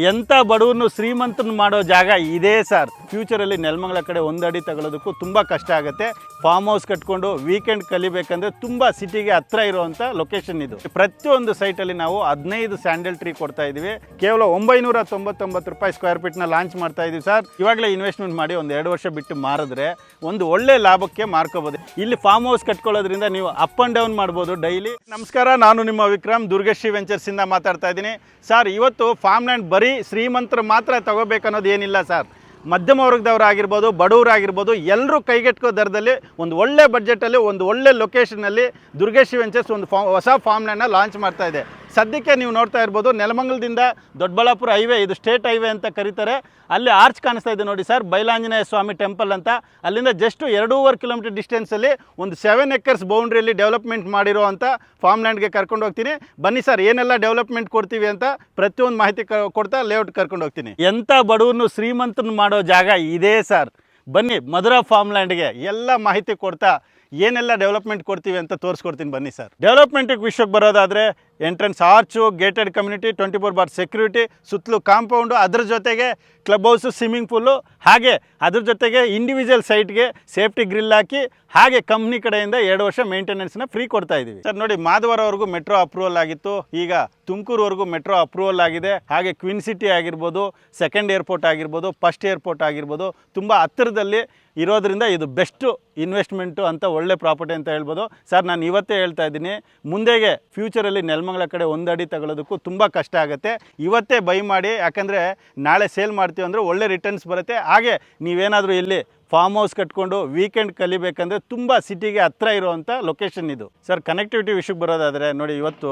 ಎಂತ ಬಡವರನ್ನು ಶ್ರೀಮಂತನ ಮಾಡೋ ಜಾಗ ಇದೇ ಸರ್. ಫ್ಯೂಚರಲ್ಲಿ ನೆಲಮಂಗಲ ಕಡೆ ಒಂದು ಅಡಿ ತಗೊಳ್ಳೋದಕ್ಕೂ ತುಂಬ ಕಷ್ಟ ಆಗುತ್ತೆ. ಫಾರ್ಮ್ ಹೌಸ್ ಕಟ್ಕೊಂಡು ವೀಕೆಂಡ್ ಕಲಿಬೇಕಂದ್ರೆ ತುಂಬ ಸಿಟಿಗೆ ಹತ್ರ ಇರುವಂಥ ಲೊಕೇಶನ್ ಇದು. ಪ್ರತಿಯೊಂದು ಸೈಟಲ್ಲಿ ನಾವು 15 ಸ್ಯಾಂಡಲ್ ಟ್ರೀ ಕೊಡ್ತಾ ಇದ್ದೀವಿ. ಕೇವಲ 999 ರೂಪಾಯಿ ಸ್ಕ್ವೇರ್ ಫೀಟ್ನ ಲಾಂಚ್ ಮಾಡ್ತಾ ಇದ್ದೀವಿ ಸರ್. ಇವಾಗಲೇ ಇನ್ವೆಸ್ಟ್ಮೆಂಟ್ ಮಾಡಿ ಒಂದು 2 ವರ್ಷ ಬಿಟ್ಟು ಮಾರಿದ್ರೆ ಒಂದು ಒಳ್ಳೆ ಲಾಭಕ್ಕೆ ಮಾರ್ಕೋಬೋದು. ಇಲ್ಲಿ ಫಾರ್ಮ್ ಹೌಸ್ ಕಟ್ಕೊಳ್ಳೋದ್ರಿಂದ ನೀವು ಅಪ್ ಆ್ಯಂಡ್ ಡೌನ್ ಮಾಡ್ಬೋದು ಡೈಲಿ. ನಮಸ್ಕಾರ, ನಾನು ನಿಮ್ಮ ವಿಕ್ರಮ್ ದುರ್ಗಶ್ರೀ ವೆಂಚರ್ಸಿಂದ ಮಾತಾಡ್ತಾ ಇದ್ದೀನಿ ಸರ್. ಇವತ್ತು ಫಾರ್ಮ್ ಲ್ಯಾಂಡ್ ಬರೀ ಶ್ರೀಮಂತರು ಮಾತ್ರ ತಗೋಬೇಕನ್ನೋದು ಏನಿಲ್ಲ ಸರ್. ಮಧ್ಯಮ ವರ್ಗದವರಾಗಿರ್ಬೋದು, ಬಡವರಾಗಿರ್ಬೋದು, ಎಲ್ಲರೂ ಕೈಗೆಟ್ಕೋ ದರದಲ್ಲಿ ಒಂದು ಒಳ್ಳೆ ಬಡ್ಜೆಟಲ್ಲಿ ಒಂದು ಒಳ್ಳೆ ಲೊಕೇಶನಲ್ಲಿ ದುರ್ಗಶ್ರೀ ವೆಂಚರ್ಸ್ ಒಂದು ಹೊಸ ಫಾರ್ಮ್ ಲ್ಯಾಂಡ್ನ ಲಾಂಚ್ ಮಾಡ್ತಾ ಇದೆ. ಸದ್ಯಕ್ಕೆ ನೀವು ನೋಡ್ತಾ ಇರ್ಬೋದು, ನೆಲಮಂಗಲದಿಂದ ದೊಡ್ಡಬಳ್ಳಾಪುರ ಹೈವೇ, ಇದು ಸ್ಟೇಟ್ ಹೈವೇ ಅಂತ ಕರೀತಾರೆ. ಅಲ್ಲಿ ಆರ್ಚ್ ಕಾಣಿಸ್ತಾ ಇದೆ ನೋಡಿ ಸರ್, ಬೈಲಾಂಜನೇಯ ಸ್ವಾಮಿ ಟೆಂಪಲ್ ಅಂತ. ಅಲ್ಲಿಂದ ಜಸ್ಟ್ 2.5 ಕಿಲೋಮೀಟರ್ ಡಿಸ್ಟೆನ್ಸಲ್ಲಿ ಒಂದು 7 ಎಕರ್ಸ್ ಬೌಂಡ್ರಿಯಲ್ಲಿ ಡೆವಲಪ್ಮೆಂಟ್ ಮಾಡಿರೋ ಅಂಥ ಫಾರ್ಮ್ ಲ್ಯಾಂಡ್ಗೆ ಕರ್ಕೊಂಡು ಹೋಗ್ತೀನಿ. ಬನ್ನಿ ಸರ್, ಏನೆಲ್ಲ ಡೆವಲಪ್ಮೆಂಟ್ ಕೊಡ್ತೀವಿ ಅಂತ ಪ್ರತಿಯೊಂದು ಮಾಹಿತಿ ಕೊಡ್ತಾ ಲೇಔಟ್ ಕರ್ಕೊಂಡು ಹೋಗ್ತೀನಿ. ಎಂಥ ಬಡವರನ್ನು ಶ್ರೀಮಂತನ ಮಾಡೋ ಜಾಗ ಇದೇ ಸರ್. ಬನ್ನಿ ಮಧುರಾ ಫಾರ್ಮ್ ಲ್ಯಾಂಡ್ಗೆ ಎಲ್ಲ ಮಾಹಿತಿ ಕೊಡ್ತಾ ಏನೆಲ್ಲ ಡೆವಲಪ್ಮೆಂಟ್ ಕೊಡ್ತೀವಿ ಅಂತ ತೋರಿಸ್ಕೊಡ್ತೀನಿ ಬನ್ನಿ ಸರ್. ಡೆವಲಪ್ಮೆಂಟಿಗೆ ವಿಷಯಕ್ಕೆ ಬರೋದಾದರೆ entrance arch, gated community, 24/7 security, ಸುತ್ತಲೂ ಕಾಂಪೌಂಡು, ಅದ್ರ ಜೊತೆಗೆ ಕ್ಲಬ್ ಹೌಸು, ಸ್ವಿಮ್ಮಿಂಗ್ ಪೂಲು, ಹಾಗೆ ಅದ್ರ ಜೊತೆಗೆ ಇಂಡಿವಿಜುವಲ್ ಸೈಟ್ಗೆ ಸೇಫ್ಟಿ ಗ್ರಿಲ್ ಹಾಕಿ, ಹಾಗೆ ಕಂಪ್ನಿ ಕಡೆಯಿಂದ 2 ವರ್ಷ ಮೇಂಟೆನೆನ್ಸ್ನ ಫ್ರೀ ಕೊಡ್ತಾ ಇದ್ದೀವಿ ಸರ್. ನೋಡಿ, ಮಾಧವರವರೆಗೂ ಮೆಟ್ರೋ ಅಪ್ರೂವಲ್ ಆಗಿತ್ತು, ಈಗ ತುಮಕೂರುವರೆಗೂ ಮೆಟ್ರೋ ಅಪ್ರೂವಲ್ ಆಗಿದೆ. ಹಾಗೆ ಕ್ವೀನ್ ಸಿಟಿ ಆಗಿರ್ಬೋದು, ಸೆಕೆಂಡ್ ಏರ್ಪೋರ್ಟ್ ಆಗಿರ್ಬೋದು, ಫಸ್ಟ್ ಏರ್ಪೋರ್ಟ್ ಆಗಿರ್ಬೋದು, ತುಂಬ ಹತ್ತಿರದಲ್ಲಿ ಇರೋದ್ರಿಂದ ಇದು ಬೆಸ್ಟು ಇನ್ವೆಸ್ಟ್ಮೆಂಟು ಅಂತ, ಒಳ್ಳೆ ಪ್ರಾಪರ್ಟಿ ಅಂತ ಹೇಳ್ಬೋದು ಸರ್. ನಾನು ಇವತ್ತೇ ಹೇಳ್ತಾ ಇದ್ದೀನಿ, ಮುಂದೆಗೆ ಫ್ಯೂಚರಲ್ಲಿ ನೆಲಮಂಗಲ ಕಡೆ ಒಂದು ಅಡಿ ತಗೊಳ್ಳೋದಕ್ಕೂ ತುಂಬ ಕಷ್ಟ ಆಗುತ್ತೆ. ಇವತ್ತೇ ಬೈ ಮಾಡಿ, ಯಾಕಂದರೆ ನಾಳೆ ಸೇಲ್ ಮಾಡ್ತೀವಿ ಅಂದರೆ ಒಳ್ಳೆ ರಿಟರ್ನ್ಸ್ ಬರುತ್ತೆ. ಹಾಗೆ ನೀವೇನಾದರೂ ಇಲ್ಲಿ ಫಾರ್ಮ್ ಹೌಸ್ ಕಟ್ಕೊಂಡು ವೀಕೆಂಡ್ ಕಲಿಬೇಕಂದ್ರೆ ತುಂಬ ಸಿಟಿಗೆ ಹತ್ರ ಇರುವಂಥ ಲೊಕೇಶನ್ ಇದು ಸರ್. ಕನೆಕ್ಟಿವಿಟಿ ವಿಷಯಕ್ಕೆ ಬರೋದಾದರೆ ನೋಡಿ, ಇವತ್ತು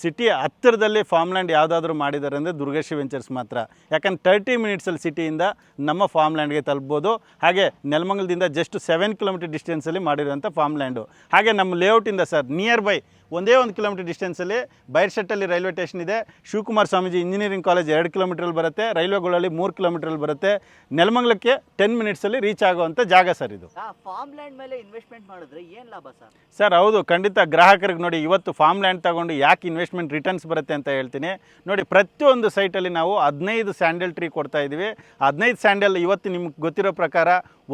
ಸಿಟಿ ಹತ್ತಿರದಲ್ಲಿ ಫಾರ್ಮ್ ಲ್ಯಾಂಡ್ ಯಾವುದಾದ್ರೂ ಮಾಡಿದ್ದಾರೆ ಅಂದರೆ ದುರ್ಗಶ್ರೀ ವೆಂಚರ್ಸ್ ಮಾತ್ರ. ಯಾಕಂದ್ರೆ 30 ಮಿನಿಟ್ಸಲ್ಲಿ ಸಿಟಿಯಿಂದ ನಮ್ಮ ಫಾರ್ಮ್ ಲ್ಯಾಂಡ್ಗೆ ತಲುಪ್ಬೋದು. ಹಾಗೆ ನೆಲಮಂಗಲದಿಂದ ಜಸ್ಟ್ 7 ಕಿಲೋಮೀಟರ್ ಡಿಸ್ಟೆನ್ಸಲ್ಲಿ ಮಾಡಿರೋಂಥ ಫಾರ್ಮ್ ಲ್ಯಾಂಡು. ಹಾಗೆ ನಮ್ಮ ಲೇಔಟಿಂದ ಸರ್ ನಿಯರ್ ಬೈ ಒಂದೇ 1 ಕಿಲೋಮೀಟರ್ ಡಿಸ್ಟೆನ್ಸಲ್ಲಿ ಬೈರ್ಶೆಟ್ಟಲ್ಲಿ ರೈಲ್ವೆ ಸ್ಟೇಷನ್ ಇದೆ. ಶಿವಕುಮಾರ ಸ್ವಾಮೀಜಿ ಇಂಜಿನಿಯರಿಂಗ್ ಕಾಲೇಜ್ 2 ಕಿಲೋಮೀಟ್ರಲ್ಲಿ ಬರುತ್ತೆ. ರೈಲ್ವೆಗಳಲ್ಲಿ 3 ಕಿಲೋಮೀಟ್ರಲ್ಲಿ ಬರುತ್ತೆ. ನೆಲಮಂಗಲಕ್ಕೆ 10 ಮಿನಿಟ್ಸಲ್ಲಿ ರೀಚ್ ಆಗುವಂಥ ಜಾಗ ಸರ್ ಇದು. ಫಾರ್ಮ್ ಲ್ಯಾಂಡ್ ಮೇಲೆ ಇನ್ವೆಸ್ಟ್ಮೆಂಟ್ ಮಾಡಿದ್ರೆ ಏನು ಲಾಭ ಸರ್? ಸರ್ ಹೌದು, ಖಂಡಿತ ಗ್ರಾಹಕರಿಗೆ ನೋಡಿ, ಇವತ್ತು ಫಾರ್ಮ್ ಲ್ಯಾಂಡ್ ತಗೊಂಡು ಯಾಕೆ ಇನ್ವೆಸ್ಟ್ಮೆಂಟ್ ರಿಟರ್ನ್ಸ್ ಬರುತ್ತೆ ಅಂತ ಹೇಳ್ತೀನಿ ನೋಡಿ. ಪ್ರತಿಯೊಂದು ಸೈಟಲ್ಲಿ ನಾವು 15 ಸ್ಯಾಂಡಲ್ ಟ್ರೀ ಕೊಡ್ತಾ ಇದ್ದೀವಿ. 15 ಸ್ಯಾಂಡಲ್ ಇವತ್ತು ನಿಮ್ಗೆ ಗೊತ್ತಿರೋ ಪ್ರಕಾರ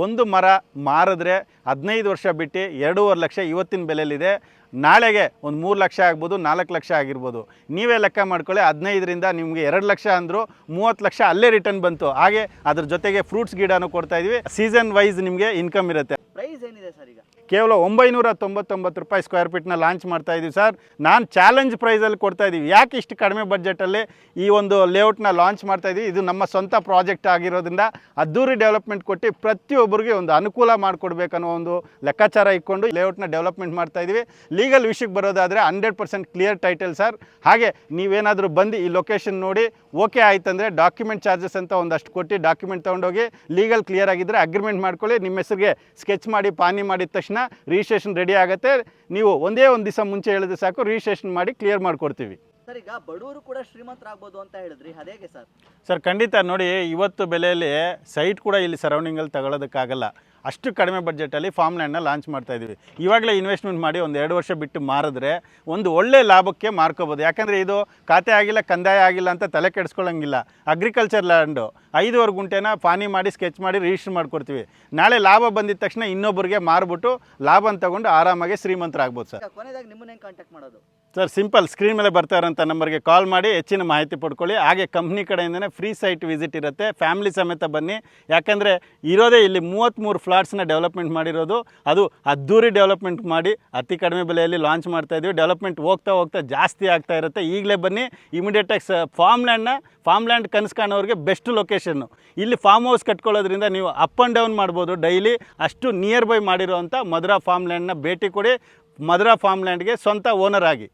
ಒಂದು ಮರ ಮಾರಿದ್ರೆ 15 ವರ್ಷ ಬಿಟ್ಟು 2.5 ಲಕ್ಷ ಇವತ್ತಿನ ಬೆಲೆಯಲ್ಲಿದೆ. ನಾಳೆಗೆ ಒಂದು 3 ಲಕ್ಷ ಆಗ್ಬೋದು, 4 ಲಕ್ಷ ಆಗಿರ್ಬೋದು. ನೀವೇ ಲೆಕ್ಕ ಮಾಡ್ಕೊಳ್ಳಿ, 15ರಿಂದ ನಿಮಗೆ 2 ಲಕ್ಷ ಅಂದರು 30 ಲಕ್ಷ ಅಲ್ಲೇ ರಿಟರ್ನ್ ಬಂತು. ಹಾಗೆ ಅದ್ರ ಜೊತೆಗೆ ಫ್ರೂಟ್ಸ್ ಗಿಡನೂ ಕೊಡ್ತಾ ಇದ್ವಿ. ಸೀಸನ್ ವೈಸ್ ನಿಮಗೆ ಇನ್ಕಮ್ ಇರುತ್ತೆ. ಪ್ರೈಸ್ ಏನಿದೆ ಸರ್ ಈಗ? ಕೇವಲ 999 ರೂಪಾಯಿ ಸ್ಕ್ವೇರ್ ಫೀಟ್ನ ಲಾಂಚ್ ಮಾಡ್ತಾ ಇದ್ದೀವಿ ಸರ್. ನಾನು ಚಾಲೆಂಜ್ ಪ್ರೈಸಲ್ಲಿ ಕೊಡ್ತಾ ಇದ್ದೀವಿ. ಯಾಕೆ ಇಷ್ಟು ಕಡಿಮೆ ಬಡ್ಜೆಟಲ್ಲಿ ಈ ಒಂದು ಲೇಔಟ್ನ ಲಾಂಚ್ ಮಾಡ್ತಾ ಇದ್ದೀವಿ? ಇದು ನಮ್ಮ ಸ್ವಂತ ಪ್ರಾಜೆಕ್ಟ್ ಆಗಿರೋದ್ರಿಂದ ಅದ್ದೂರಿ ಡೆವಲಪ್ಮೆಂಟ್ ಕೊಟ್ಟು ಪ್ರತಿಯೊಬ್ಬರಿಗೆ ಒಂದು ಅನುಕೂಲ ಮಾಡಿಕೊಡ್ಬೇಕನ್ನೋ ಒಂದು ಲೆಕ್ಕಾಚಾರ ಇಟ್ಕೊಂಡು ಲೇಔಟ್ನ ಡೆವಲಪ್ಮೆಂಟ್ ಮಾಡ್ತಾ ಇದ್ದೀವಿ. ಲೀಗಲ್ ವಿಷಯಕ್ಕೆ ಬರೋದಾದರೆ 100% ಕ್ಲಿಯರ್ ಟೈಟಲ್ ಸರ್. ಹಾಗೆ ನೀವೇನಾದರೂ ಬಂದು ಈ ಲೊಕೇಶನ್ ನೋಡಿ ಓಕೆ ಆಯ್ತಂದರೆ ಡಾಕ್ಯುಮೆಂಟ್ ಚಾರ್ಜಸ್ ಅಂತ ಒಂದಷ್ಟು ಕೊಟ್ಟು ಡಾಕ್ಯುಮೆಂಟ್ ತೊಗೊಂಡೋಗಿ ಲೀಗಲ್ ಕ್ಲಿಯರ್ ಆಗಿದ್ದರೆ ಅಗ್ರಿಮೆಂಟ್ ಮಾಡ್ಕೊಳ್ಳಿ. ನಿಮ್ಮ ಹೆಸರಿಗೆ ಸ್ಕೆಚ್ ಮಾಡಿ ಪಾನಿ ಮಾಡಿದ ತಕ್ಷಣ ರಿಜಿಸ್ಟ್ರೇಷನ್ ರೆಡಿ ಆಗುತ್ತೆ. ನೀವು ಒಂದೇ ಒಂದು ದಿವಸ ಮುಂಚೆ ಹೇಳಿದ್ರೆ ಸಾಕು, ರಿಜಿಸ್ಟ್ರೇಷನ್ ಮಾಡಿ ಕ್ಲಿಯರ್ ಮಾಡಿಕೊಡ್ತೀವಿ ಸರ್. ಈಗ ಬಡವರು ಕೂಡ ಶ್ರೀಮಂತರಾಗ್ಬೋದು ಅಂತ ಹೇಳಿದ್ರಿ, ಅದೇಗೆ ಸರ್? ಸರ್ ಖಂಡಿತ ನೋಡಿ, ಇವತ್ತು ಬೆಲೆಯಲ್ಲಿ ಸೈಟ್ ಕೂಡ ಇಲ್ಲಿ ಸರೌಂಡಿಂಗಲ್ಲಿ ತಗೊಳ್ಳೋದಕ್ಕಾಗಲ್ಲ. ಅಷ್ಟು ಕಡಿಮೆ ಬಡ್ಜೆಟಲ್ಲಿ ಫಾರ್ಮ್ ಲ್ಯಾಂಡ್ನ ಲಾಂಚ್ ಮಾಡ್ತಾ ಇದ್ದೀವಿ. ಇವಾಗಲೇ ಇನ್ವೆಸ್ಟ್ಮೆಂಟ್ ಮಾಡಿ ಒಂದು 2 ವರ್ಷ ಬಿಟ್ಟು ಮಾರಿದ್ರೆ ಒಂದು ಒಳ್ಳೆ ಲಾಭಕ್ಕೆ ಮಾರ್ಕೋಬೋದು. ಯಾಕಂದರೆ ಇದು ಖಾತೆ ಆಗಿಲ್ಲ, ಕಂದಾಯ ಆಗಿಲ್ಲ ಅಂತ ತಲೆ ಕೆಡಿಸ್ಕೊಳ್ಳೋಂಗಿಲ್ಲ. ಅಗ್ರಿಕಲ್ಚರ್ ಲ್ಯಾಂಡು 5.5 ಗುಂಟೆನ ಪಾನಿ ಮಾಡಿ ಸ್ಕೆಚ್ ಮಾಡಿ ರಿಜಿಸ್ಟರ್ ಮಾಡಿಕೊಡ್ತೀವಿ. ನಾಳೆ ಲಾಭ ಬಂದಿದ ತಕ್ಷಣ ಇನ್ನೊಬ್ಬರಿಗೆ ಮಾರ್ಬಿಟ್ಟು ಲಾಭನ ತಗೊಂಡು ಆರಾಮಾಗಿ ಶ್ರೀಮಂತರಾಗ್ಬೋದು ಸರ್. ಕೊನೆಯದಾಗಿ ನಿಮ್ಮನ್ನ ಕಾಂಟ್ಯಾಕ್ಟ್ ಮಾಡೋದು ಸರ್ ಸಿಂಪಲ್, ಸ್ಕ್ರೀನ್ ಮೇಲೆ ಬರ್ತಾ ಇರೋಂಥ ನಂಬರ್ಗೆ ಕಾಲ್ ಮಾಡಿ ಹೆಚ್ಚಿನ ಮಾಹಿತಿ ಪಡ್ಕೊಳ್ಳಿ. ಹಾಗೆ ಕಂಪ್ನಿ ಕಡೆಯಿಂದನೇ ಫ್ರೀ ಸೈಟ್ ವಿಸಿಟ್ ಇರುತ್ತೆ. ಫ್ಯಾಮಿಲಿ ಸಮೇತ ಬನ್ನಿ. ಯಾಕಂದರೆ ಇರೋದೇ ಇಲ್ಲಿ 33 ಫ್ಲಾಟ್ಸ್ನ ಡೆವಲಪ್ಮೆಂಟ್ ಮಾಡಿರೋದು. ಅದು ಅದ್ದೂರಿ ಡೆವಲಪ್ಮೆಂಟ್ ಮಾಡಿ ಅತಿ ಕಡಿಮೆ ಬೆಲೆಯಲ್ಲಿ ಲಾಂಚ್ ಮಾಡ್ತಾ ಇದ್ದೀವಿ. ಡೆವಲಪ್ಮೆಂಟ್ ಹೋಗ್ತಾ ಜಾಸ್ತಿ ಆಗ್ತಾ ಇರುತ್ತೆ. ಈಗಲೇ ಬನ್ನಿ, ಇಮಿಡಿಯೇಟಾಗಿ ಫಾರ್ಮ್ ಲ್ಯಾಂಡ್ ಕನಸು ಕಾಣೋರಿಗೆ ಬೆಸ್ಟ್ ಲೊಕೇಶನ್ನು. ಇಲ್ಲಿ ಫಾರ್ಮ್ ಹೌಸ್ ಕಟ್ಕೊಳ್ಳೋದ್ರಿಂದ ನೀವು ಅಪ್ ಆ್ಯಂಡ್ ಡೌನ್ ಮಾಡ್ಬೋದು ಡೈಲಿ. ಅಷ್ಟು ನಿಯರ್ ಬೈ ಮಾಡಿರೋವಂಥ ಮಧುರಾ ಫಾರ್ಮ್ ಲ್ಯಾಂಡ್ನ ಭೇಟಿ ಕೊಡಿ. ಮಧುರಾ ಫಾರ್ಮ್ ಲ್ಯಾಂಡ್ಗೆ ಸ್ವಂತ ಓನರ್ ಆಗಿ.